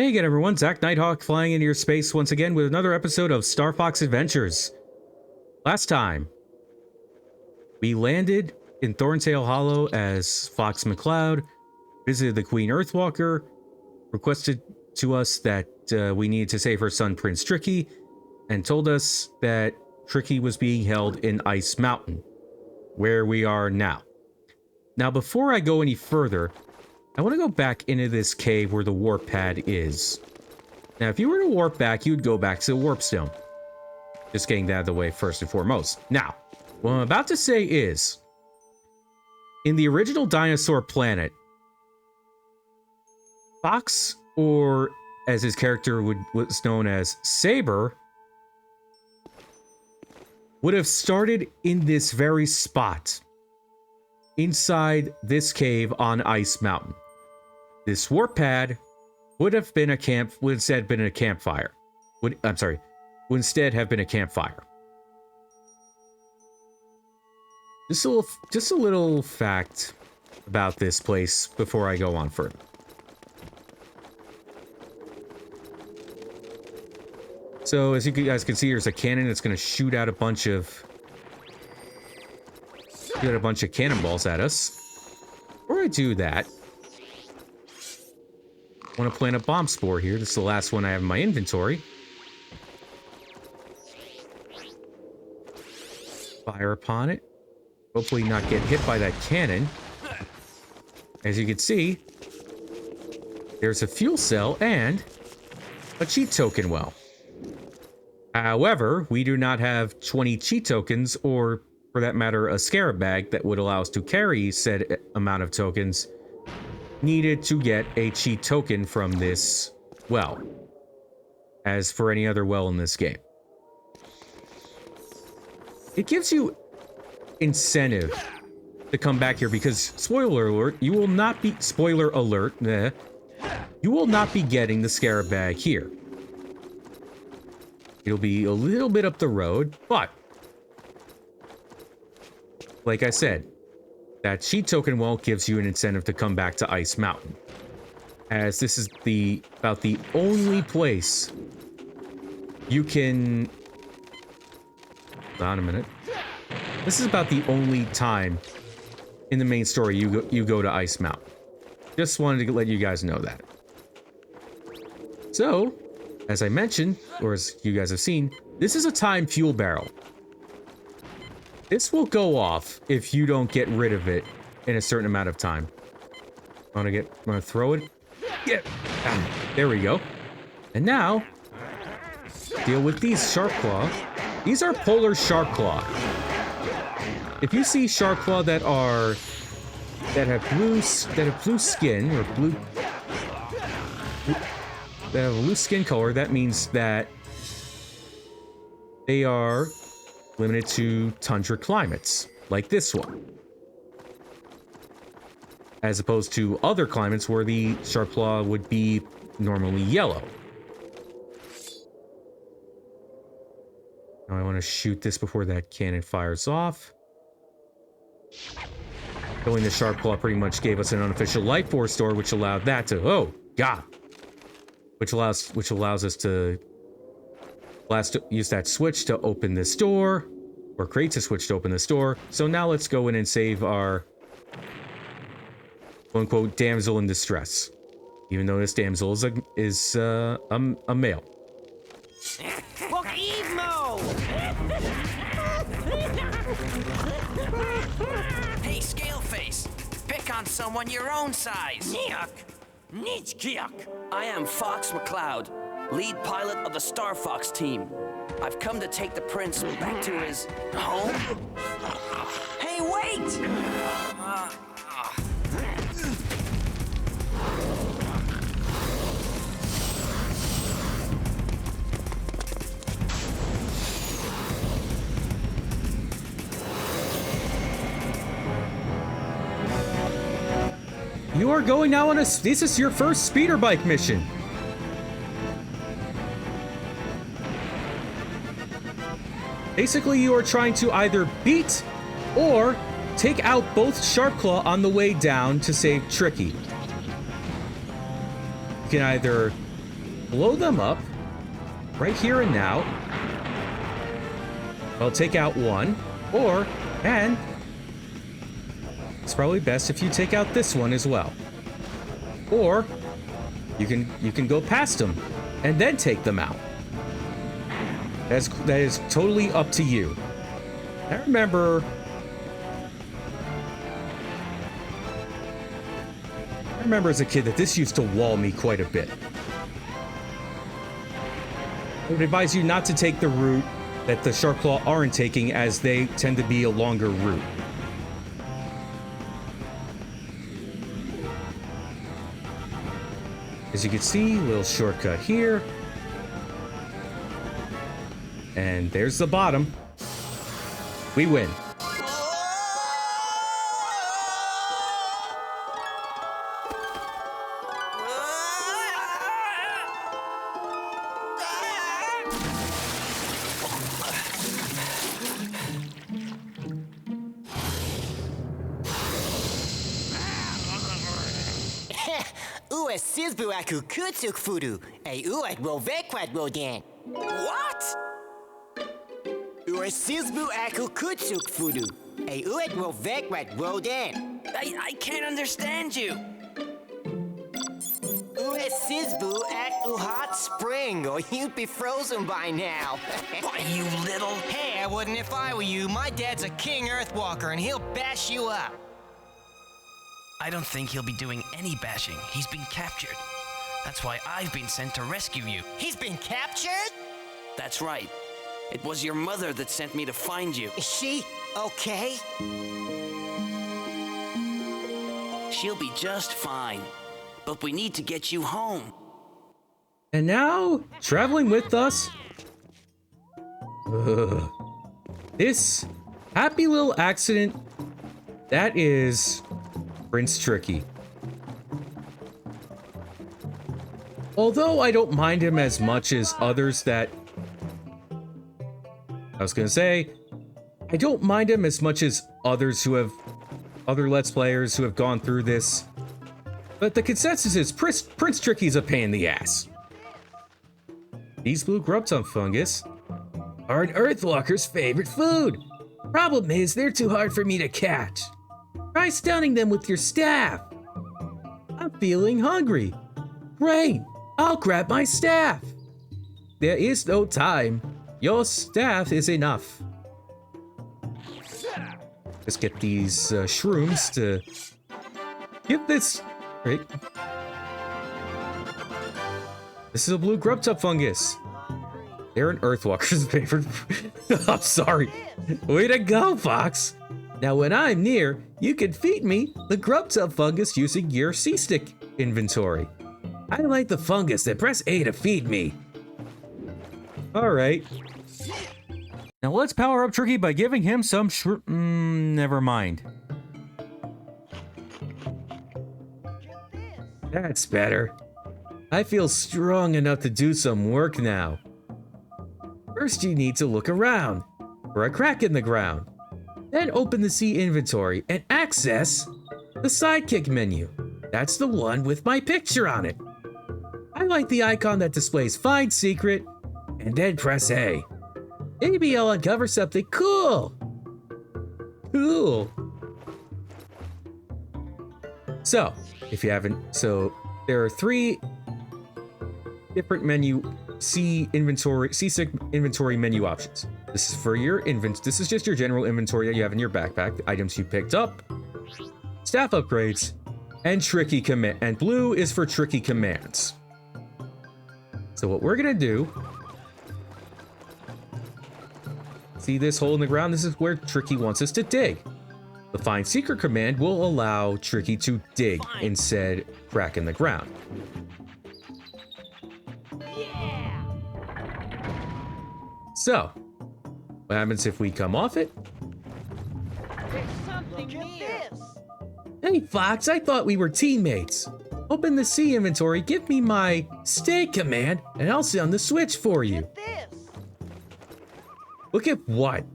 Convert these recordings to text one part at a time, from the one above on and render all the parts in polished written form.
Hey again, everyone. Zach Nighthawk flying into your space once again with another episode of Star Fox Adventures. Last time, we landed in ThornTail Hollow as Fox McCloud, visited the Queen Earthwalker, requested to us that we needed to save her son Prince Tricky, and told us that Tricky was being held in Ice Mountain, where we are now. Now, before I go any further, I want to go back into this cave where the warp pad is. Now, if you were to warp back, you'd go back to the warp stone. Just getting that out of the way first and foremost. Now, what I'm about to say is, in the original Dinosaur planet, Fox, or as his character was known as, Saber, would have started in this very spot, inside this cave on Ice Mountain. This warp pad would have been would instead been a campfire. Would instead have been a campfire. Just a little fact about this place before I go on further. So as you guys can see, there's a cannon that's going to shoot out a bunch of cannonballs at us. Before I do that, I want to plant a bomb spore here. This is the last one I have in my inventory. Fire upon it. Hopefully not get hit by that cannon. As you can see, there's a fuel cell and a cheat token well. However, we do not have 20 cheat tokens, or for that matter, a scarab bag that would allow us to carry said amount of tokens needed to get a cheat token from this well, as for any other well in this game. It gives you incentive to come back here because, spoiler alert, you will not be getting the scarab bag here. It'll be a little bit up the road, but like I said, that cheat token well gives you an incentive to come back to Ice Mountain, as this is about the only place you can. Hold on a minute. This is about the only time in the main story you go to Ice Mountain. Just wanted to let you guys know that. So, as I mentioned, or as you guys have seen, this is a timed fuel barrel. This will go off if you don't get rid of it in a certain amount of time. I'm gonna throw it. Yeah. There we go. And now, deal with these SharpClaws. These are polar SharpClaw. If you see SharpClaw that have blue skin, or that have a blue skin color, that means that they are limited to tundra climates, like this one. As opposed to other climates where the SharpClaw would be normally yellow. Now I want to shoot this before that cannon fires off. Killing the SharpClaw pretty much gave us an unofficial life force door, which allowed that to, oh god, which allows us to use that switch to open this door, or creates a switch to open this door. So now let's go in and save our quote-unquote damsel in distress, even though this damsel is a male. Hey, Scaleface, pick on someone your own size. I am Fox McCloud, lead pilot of the Star Fox team. I've come to take the prince back to his home. Hey, wait! You are going now on this is your first speeder bike mission. Basically, you are trying to either beat or take out both SharpClaw on the way down to save Tricky. You can either blow them up right here and now. I'll take out one, and it's probably best if you take out this one as well. Or you can go past them and then take them out. That is totally up to you. I remember as a kid that this used to wall me quite a bit. I would advise you not to take the route that the SharpClaw aren't taking, as they tend to be a longer route. As you can see, little shortcut here. And there's the bottom. We win. Ue sizbu aku kutsuk furu, e uet rovekwat rodan. What? Ue sizbu aku kutsuk furu, e uet rovekwat rodan. I can't understand you. Ue sizbu at hot spring, or you'd be frozen by now. Why, you little... Hey, I wouldn't if I were you. My dad's a king Earthwalker, and he'll bash you up. I don't think he'll be doing any bashing. He's been captured. That's why I've been sent to rescue you. He's been captured? That's right. It was your mother that sent me to find you. Is she okay? She'll be just fine. But we need to get you home. And now, traveling with us, this happy little accident, that is Prince Tricky. Although I don't mind him as much as others that... I was gonna say, I don't mind him as much as others who have... other Let's Players who have gone through this. But the consensus is Prince Tricky's a pain in the ass. These blue grubstomp fungus are an Earthwalker's favorite food. Problem is, they're too hard for me to catch. Try stunning them with your staff. I'm feeling hungry. Great, I'll grab my staff. There is no time. Your staff is enough. Let's get these shrooms to get this. Right. This is a blue grubstomp fungus. They're an Earthwalker's favorite. I'm sorry. Way to go, Fox. Now, when I'm near, you can feed me the grubstomp fungus using your C-stick inventory. I like the fungus, then press A to feed me. All right. Now let's power up Tricky by giving him some never mind. That's better. I feel strong enough to do some work now. First, you need to look around for a crack in the ground. Then open the C inventory and access the sidekick menu. That's the one with my picture on it. Highlight the icon that displays Find Secret and then press A. Maybe I'll uncover something cool. Cool. So, if you haven't, there are 3 different C-stick inventory menu options. This is for your this is just your general inventory that you have in your backpack, the items you picked up, staff upgrades, and tricky command. And blue is for tricky commands. So what we're gonna do, see this hole in the ground? This is where Tricky wants us to dig. The Find Secret command will allow Tricky to dig in said crack in the ground. Yeah. So, what happens if we come off it? There's something here. Hey Fox, I thought we were teammates. Open the C inventory, give me my stay command, and I'll sit on the switch for you. Look at what?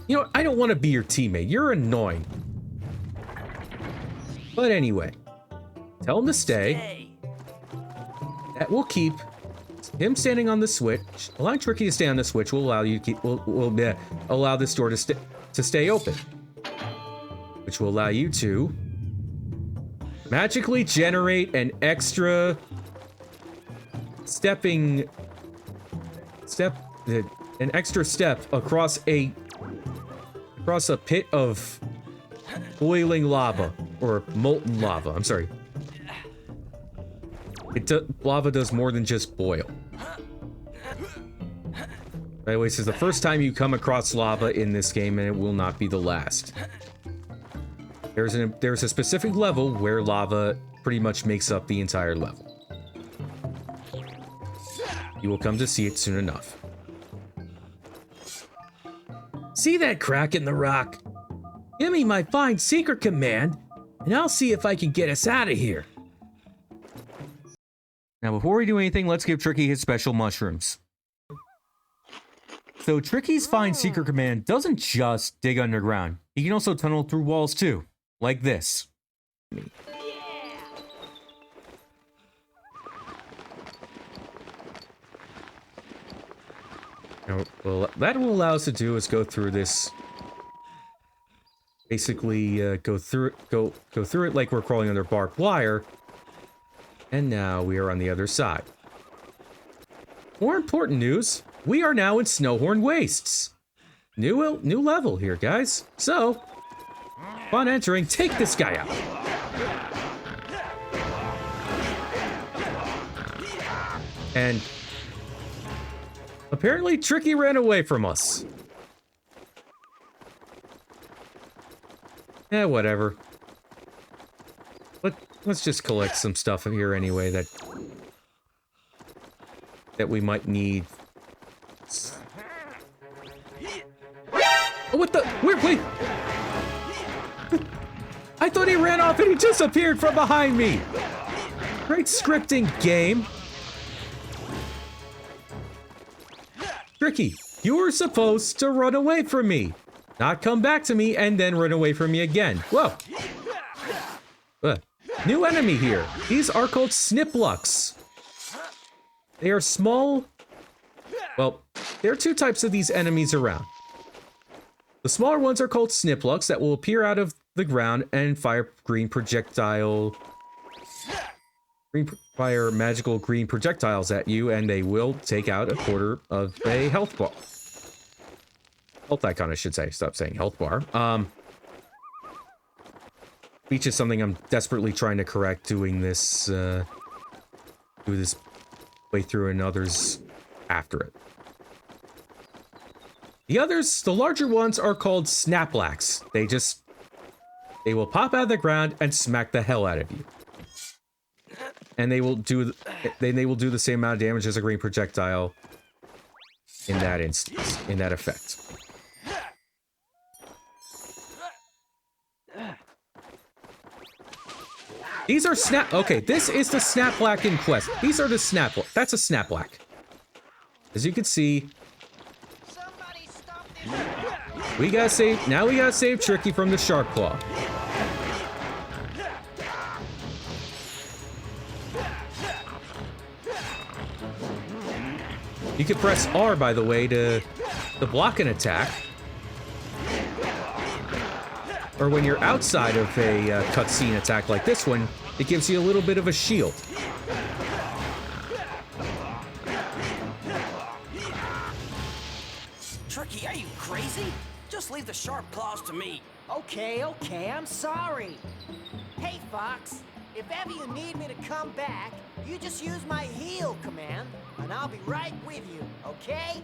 You know, I don't want to be your teammate. You're annoying. But anyway, Tell him to stay. That will keep him standing on the switch. Allowing Tricky to stay on the switch will allow you to keep allow this door to stay open, which will allow you to magically generate an extra step across a pit of boiling lava or molten lava. I'm sorry. Lava does more than just boil. By the way, this is the first time you come across lava in this game, and it will not be the last. There's a specific level where lava pretty much makes up the entire level. You will come to see it soon enough. See that crack in the rock? Give me my fine secret command, and I'll see if I can get us out of here. Now, before we do anything, let's give Tricky his special mushrooms. So, Tricky's fine secret command doesn't just dig underground. He can also tunnel through walls too, like this. Now, well, that will allow us to do is go through this. Basically, go through it like we're crawling under barbed wire. And now we are on the other side. More important news, we are now in Snowhorn Wastes. New level here, guys. So, upon entering, take this guy out. And apparently Tricky ran away from us. Whatever. Let's just collect some stuff here anyway that we might need. Oh, what the? Wait! I thought he ran off and he just appeared from behind me. Great scripting, game. Tricky, you were supposed to run away from me, not come back to me and then run away from me again. Whoa. New enemy here. These are called Snip Locks. They are small. Well, there are two types of these enemies around. The smaller ones are called Snip Locks that will appear out of the ground and fire magical green projectiles at you, and they will take out a quarter of a health bar. Health icon, I should say. Stop saying health bar. Speech is something I'm desperately trying to correct doing this, do this playthrough and others after it. The larger ones are called Snaplax. They will pop out of the ground and smack the hell out of you. And they will do the same amount of damage as a green projectile in that instance, in that effect. These are okay, this is the Snaplax in quest. These are the that's a Snaplax. As you can see, we gotta save Tricky from the SharpClaw. You can press R, by the way, to block an attack. Or when you're outside of a cutscene attack like this one, it gives you a little bit of a shield. Tricky, are you crazy? Just leave the SharpClaws to me. Okay, I'm sorry. Hey, Fox, if ever you need me to come back, you just use my heal command, and I'll be right with you, okay?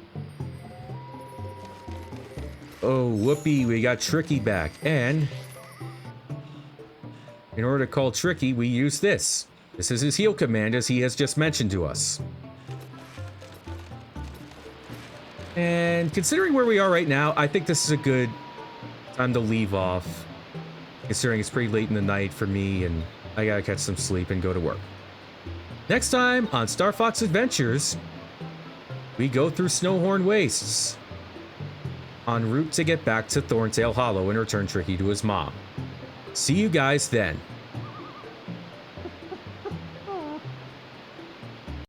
Oh, whoopee, we got Tricky back. And in order to call Tricky, we use this. This is his heal command, as he has just mentioned to us. And considering where we are right now, I think this is a good time to leave off, considering it's pretty late in the night for me and I gotta catch some sleep and go to work. Next time on Star Fox Adventures, we go through Snowhorn Wastes, en route to get back to ThornTail Hollow and return Tricky to his mom. See you guys then.